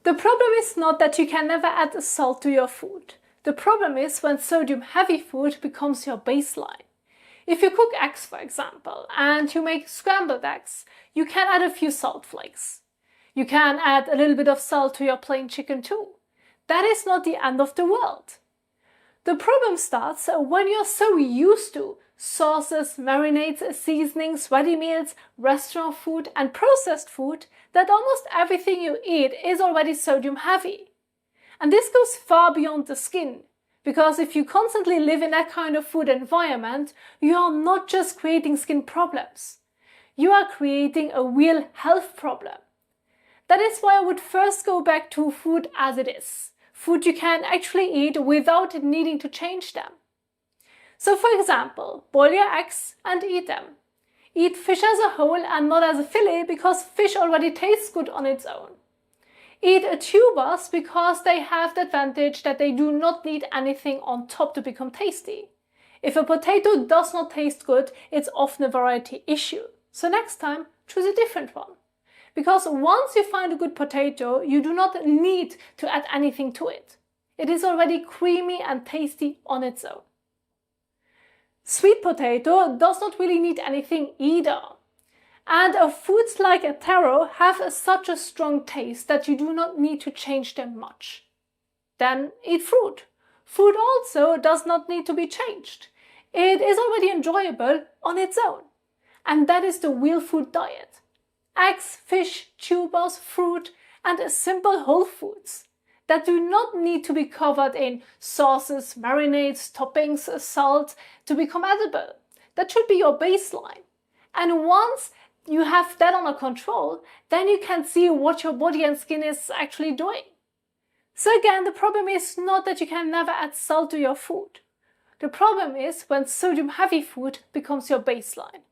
The problem is not that you can never add salt to your food. The problem is when sodium-heavy food becomes your baseline. If you cook eggs, for example, and you make scrambled eggs, you can add a few salt flakes. You can add a little bit of salt to your plain chicken too. That is not the end of the world. The problem starts when you're so used to sauces, marinades, seasonings, ready meals, restaurant food and processed food that almost everything you eat is already sodium heavy. And this goes far beyond the skin, because if you constantly live in that kind of food environment, you are not just creating skin problems. You are creating a real health problem. That is why I would first go back to food as it is. Food you can actually eat without needing to change them. So for example, boil your eggs and eat them. Eat fish as a whole and not as a fillet because fish already tastes good on its own. Eat tubers because they have the advantage that they do not need anything on top to become tasty. If a potato does not taste good, it's often a variety issue. So next time, choose a different one. Because once you find a good potato, you do not need to add anything to it. It is already creamy and tasty on its own. Sweet potato does not really need anything either. And foods like taro have such a strong taste that you do not need to change them much. Then eat fruit. Fruit also does not need to be changed. It is already enjoyable on its own. And that is the real food diet. Eggs, fish, tubers, fruit, and simple whole foods that do not need to be covered in sauces, marinades, toppings, salt to become edible. That should be your baseline. And once you have that under control, then you can see what your body and skin is actually doing. So again, the problem is not that you can never add salt to your food. The problem is when sodium-heavy food becomes your baseline.